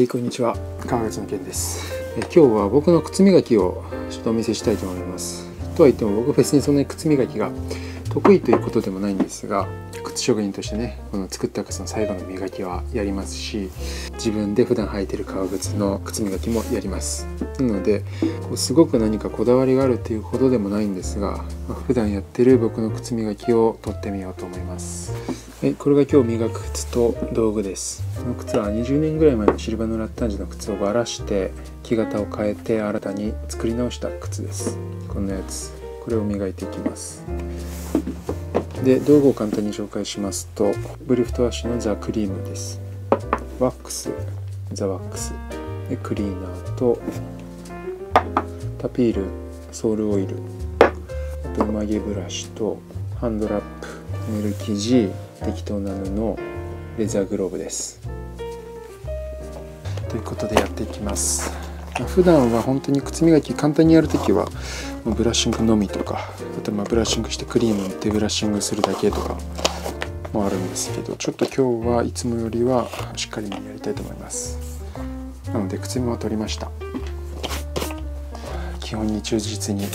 こんにちは。川口の健です。今日は僕の靴磨きをちょっとお見せしたいと思います。とは言っても僕別にそんなに靴磨きが得意ということでもないんですが、靴職人としてね、この作った靴の最後の磨きはやりますし、自分で普段履いてる革靴の靴磨きもやります。なのですごく何かこだわりがあるというほどでもないんですが、普段やってる僕の靴磨きを撮ってみようと思います。これが今日磨く靴と道具です。この靴は20年ぐらい前のシルバノラッタンジの靴をばらして木型を変えて新たに作り直した靴です。こんなやつ、これを磨いていきます。で、道具を簡単に紹介しますと、ブリフトアッシュのザ・クリームです。ワックス、ザ・ワックスでクリーナーとパピール、ソールオイル、あと曲げブラシとハンドラップ、ネル生地、適当な布、レザーグローブです。ということでやっていきます。普段は本当に靴磨き簡単にやるときはブラッシングのみとか、あとブラッシングしてクリーム塗ってブラッシングするだけとかもあるんですけど、ちょっと今日はいつもよりはしっかりめにやりたいと思います。なので靴も取りました。基本に忠実に、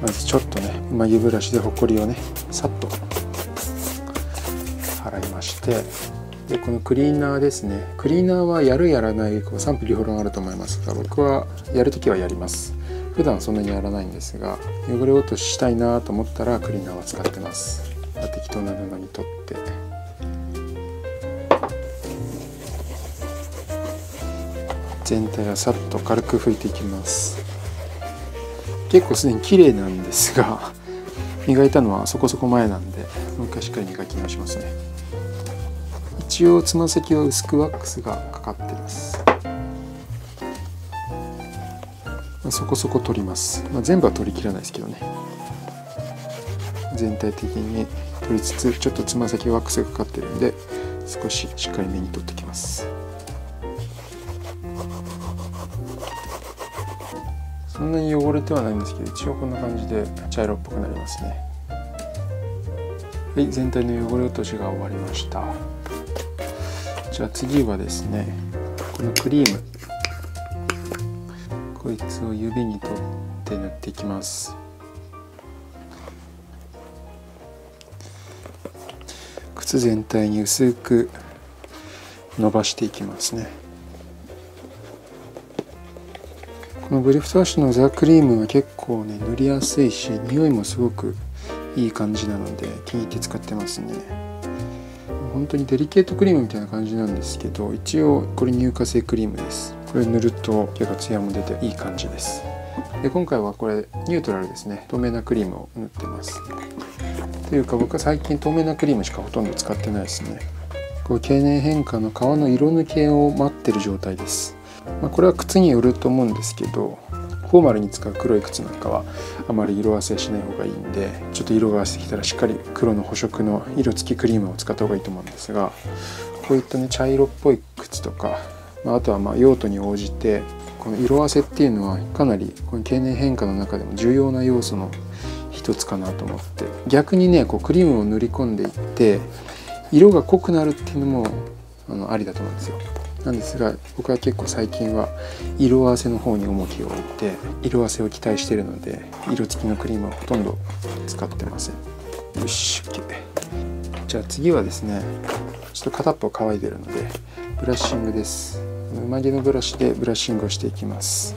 まずちょっとね、曲げブラシでホコリをねさっと払いまして、でこのクリーナーですね。クリーナーはやるやらない賛否両論あると思いますが、僕はやるときはやります。普段そんなにやらないんですが、汚れ落とししたいなと思ったらクリーナーは使ってます。適当な布に取って全体をさっと軽く拭いていきます。結構すでに綺麗なんですが、磨いたのはそこそこ前なんで、もう一回しっかり磨き直しますね。一応つま先は薄くワックスがかかってます。そこそこ取ります。全部は取り切らないですけどね。全体的に取りつつ、ちょっとつま先ワックスがかかってるんで、少ししっかりめに取ってきます。そんなに汚れてはないんですけど、一応こんな感じで茶色っぽくなりますね。はい、全体の汚れ落としが終わりました。じゃあ次はですね、このクリーム、こいつを指に取って塗っていきます。靴全体に薄く伸ばしていきますね。このブリフトアッシュのザ・クリームは結構ね、塗りやすいし、匂いもすごくいい感じなので気に入って使ってますね。本当にデリケートクリームみたいな感じなんですけど、一応これ乳化性クリームです。これ塗ると結構ツヤも出ていい感じです。で、今回はこれニュートラルですね。透明なクリームを塗ってます。というか僕は最近透明なクリームしかほとんど使ってないですね。こう経年変化の革の色抜けを待ってる状態です。これは靴によると思うんですけど、フォーマルに使う黒い靴なんかはあまり色あせしない方がいいんで、ちょっと色があせてきたらしっかり黒の補色の色付きクリームを使った方がいいと思うんですが、こういったね茶色っぽい靴とか、あとは用途に応じてこの色あせっていうのはかなりこの経年変化の中でも重要な要素の一つかなと思って、逆にねこうクリームを塗り込んでいって色が濃くなるっていうのもありだと思うんですよ。なんですが、僕は結構最近は色合わせの方に重きを置いて色合わせを期待しているので、色付きのクリームはほとんど使ってません。よし、OK。じゃあ次はですね、ちょっと片っぽ乾いてるのでブラッシングです。曲げのブラシでブラッシングをしていきます。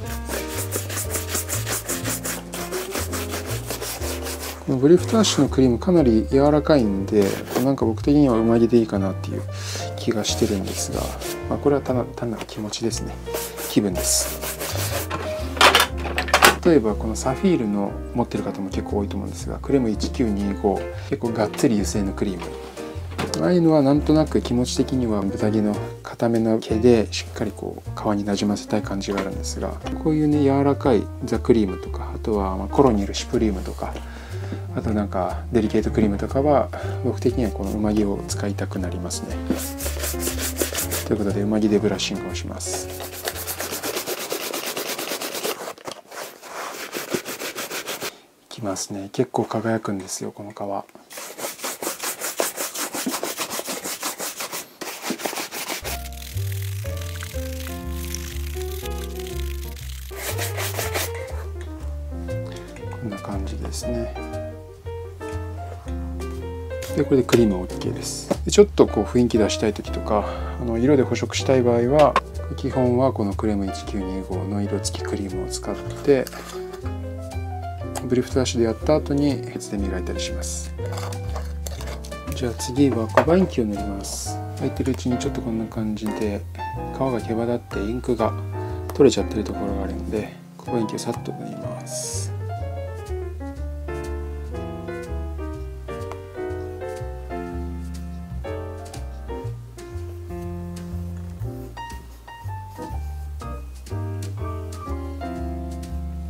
このブリフトアッシュのクリームかなり柔らかいんで、なんか僕的にはうまぎでいいかなっていう気がしてるんですが、これは単なる気持ちですね。気分です。例えばこのサフィールの持ってる方も結構多いと思うんですが、クレム1925、結構がっつり油性のクリーム、ああいうのはなんとなく気持ち的には豚毛の固めの毛でしっかりこう皮になじませたい感じがあるんですが、こういうね柔らかいザ・クリームとか、あとはコロニルシュプリームとか、あとなんかデリケートクリームとかは僕的にはこのうまぎを使いたくなりますね。ということでうまぎでブラッシングをします。いきますね。結構輝くんですよこの皮。感じですね。でこれでクリームは OK です。でちょっとこう雰囲気出したい時とか色で補色したい場合は基本はこのクレム1925の色付きクリームを使ってブリフトラッシュでやった後に別で磨いたりします。じゃあ次はコバインキを塗ります。焼いてるうちにちょっとこんな感じで皮が毛羽立ってインクが取れちゃってるところがあるのでコバインキをさっと塗ります。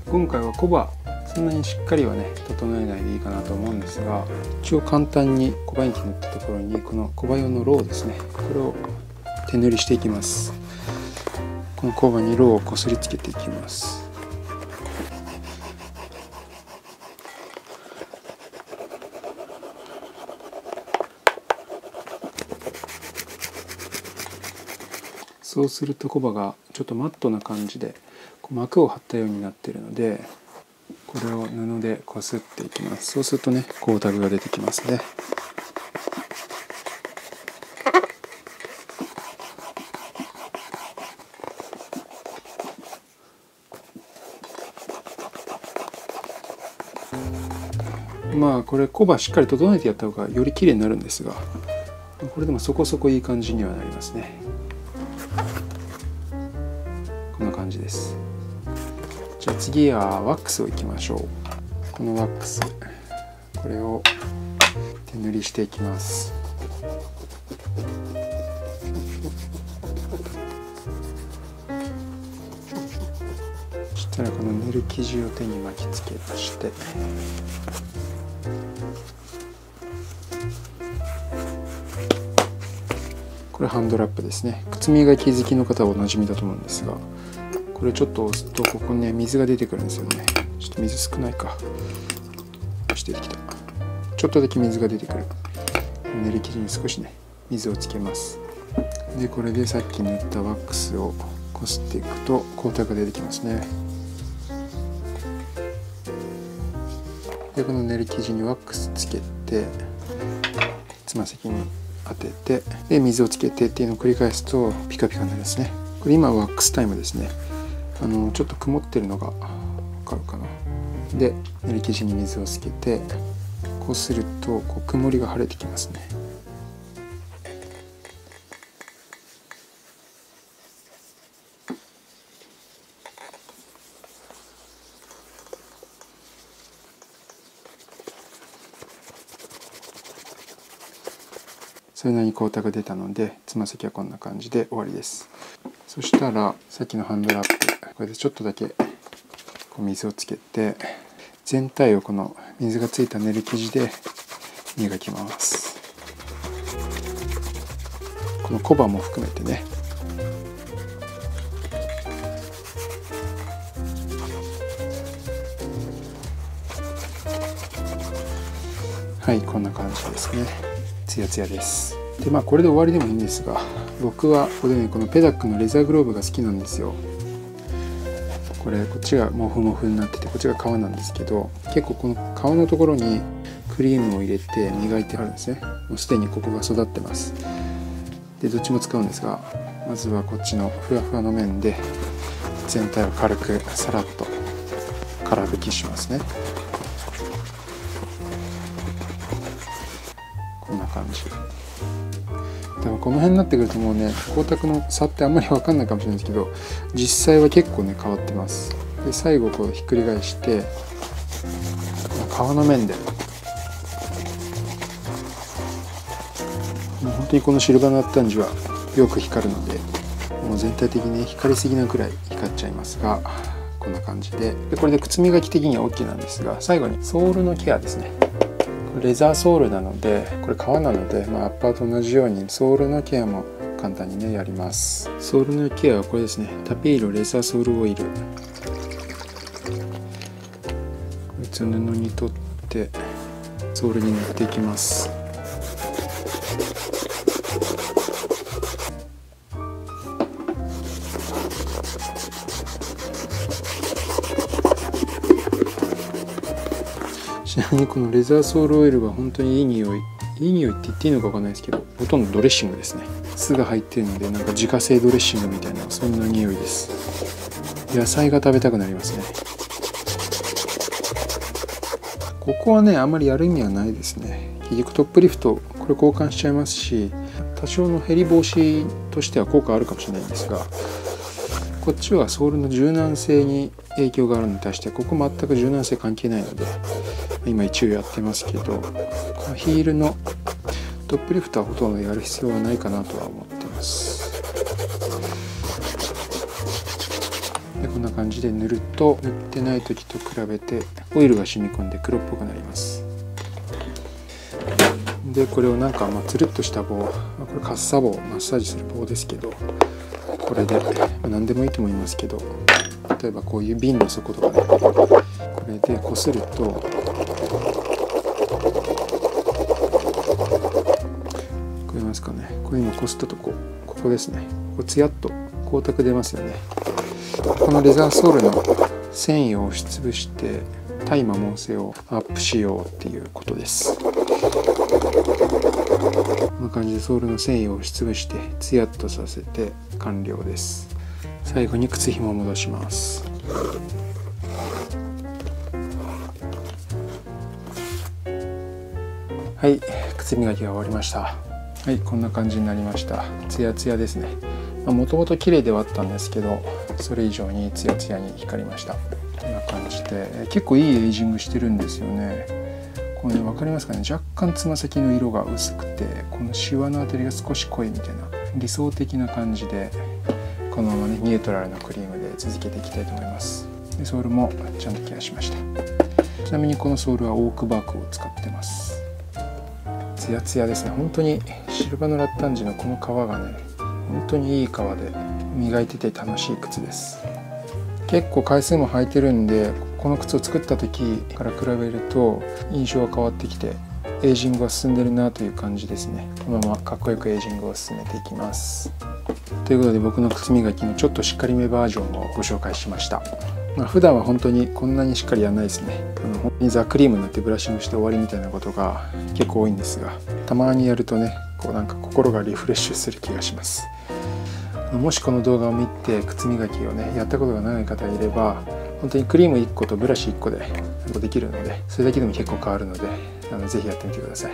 今回はコバそんなにしっかりはね整えないでいいかなと思うんですが、一応簡単にコバインキ塗ったところにこのコバ用のローですね、これを手塗りしていきます。このコバにローをこすりつけていきます。そうするとコバがちょっとマットな感じで膜を張ったようになっているので、これを布でこすっていきます。そうするとね光沢が出てきますね。まあこれコバしっかり整えてやった方がより綺麗になるんですが、これでもそこそこいい感じにはなりますね。こんな感じです。じゃあ次はワックスをいきましょう。このワックス、これを手塗りしていきます。そしたらこの塗る生地を手に巻きつけまして、これハンドラップですね。靴磨き好きの方はおなじみだと思うんですが、これちょっと押すとここね水が出てくるんですよね。ちょっと水少ないか。出てきた。ちょっとだけ水が出てくる。練り生地に少しね水をつけます。でこれでさっき塗ったワックスをこすっていくと光沢が出てきますね。でこの練り生地にワックスつけてつま先に当ててで水をつけてっていうのを繰り返すとピカピカになりますね。これ今ワックスタイムですね。ちょっと曇ってるのが分かるかな。で練り生地に水をつけてこうするとこう曇りが晴れてきますね。それなりに光沢が出たのでつま先はこんな感じで終わりです。そしたらさっきのハンドラップ、これでちょっとだけこう水をつけて全体をこの水がついた練り生地で磨きます。このコバも含めてね。はい、こんな感じですね。ツヤツヤです。でまあこれで終わりでもいいんですが、僕はここでねこのペダックのレザーグローブが好きなんですよ。これこっちがモフモフになっててこっちが皮なんですけど、結構この皮のところにクリームを入れて磨いてあるんですね。もうすでにここが育ってます。でどっちも使うんですが、まずはこっちのふわふわの面で全体を軽くさらっと空拭きしますね。こんな感じ。でもこの辺になってくるともうね光沢の差ってあんまり分かんないかもしれないですけど、実際は結構ね変わってます。で最後こうひっくり返して皮の面でもう本当にこのシルバーナッタンジはよく光るので、もう全体的に光りすぎなくらい光っちゃいますが、こんな感じでこれで靴磨き的には OK なんですが、最後にソールのケアですね。レザーソールなのでこれ革なので、アッパーと同じようにソールのケアも簡単にねやります。ソールのケアはこれですね。タピーロレザーソールオイル、こいつを布に取ってソールに塗っていきます。ちなみにこのレザーソールオイルは本当にいい匂いって言っていいのかわかんないですけど、ほとんどドレッシングですね。酢が入ってるのでなんか自家製ドレッシングみたいな、そんな匂いです。野菜が食べたくなりますね。ここはねあんまりやる意味はないですね。結局トップリフトこれ交換しちゃいますし、多少の減り防止としては効果あるかもしれないんですが、こっちはソールの柔軟性に影響があるのに対して、ここ全く柔軟性関係ないので今一応やってますけど、このヒールのトップリフトはほとんどやる必要はないかなとは思ってます。でこんな感じで塗ると、塗ってない時と比べてオイルが染み込んで黒っぽくなります。でこれをなんかつるっとした棒、これカッサ棒、マッサージする棒ですけど、これで何でもいいと思いますけど、例えばこういう瓶の底とかね、これでこするとこれますかね、これ今こすったとここですね、こうツヤっと光沢出ますよね。このレザーソールの繊維を押しつぶして耐摩耗性をアップしようっていうことです。こんな感じでソールの繊維を押しつぶしてツヤっとさせて完了です。最後に靴ひもを戻します。はい、靴磨きが終わりました。はい、こんな感じになりました。ツヤツヤですね。もともと綺麗ではあったんですけど、それ以上にツヤツヤに光りました。こんな感じで結構いいエイジングしてるんですよね。これね、分かりますかね、若干つま先の色が薄くて、このシワのあたりが少し濃いみたいな理想的な感じで、このままねニュートラルのクリームで続けていきたいと思います。でソールもちゃんとケアしました。ちなみにこのソールはオークバークを使ってます。ツヤツヤですね。本当にシルバノラッタンジのこの革がね、本当にいい革で磨いてて楽しい靴です。結構回数も履いてるんで、この靴を作った時から比べると印象が変わってきて、エイジングが進んでるなという感じですね。このままかっこよくエイジングを進めていきます。ということで僕の靴磨きのちょっとしっかりめバージョンをご紹介しました。普段は本当にこんなにしっかりやらないですね。本当にザ・クリームになってブラッシングして終わりみたいなことが結構多いんですが、たまにやるとね、こうなんか心がリフレッシュする気がします。もしこの動画を見て靴磨きをねやったことがない方がいれば、本当にクリーム1個とブラシ1個でできるので、それだけでも結構変わるので、ぜひやってみてください。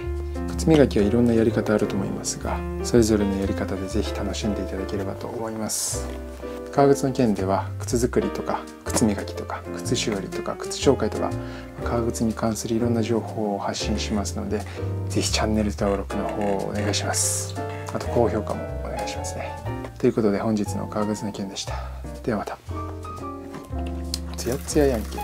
靴磨きはいろんなやり方あると思いますが、それぞれのやり方でぜひ楽しんでいただければと思います。革靴の件では靴作りとか靴磨きとか靴修理とか靴紹介とか革靴に関するいろんな情報を発信しますので、ぜひチャンネル登録の方をお願いします。あと高評価もお願いしますね。ということで本日の革靴の件でした。ではまた。ツヤツヤやんけ。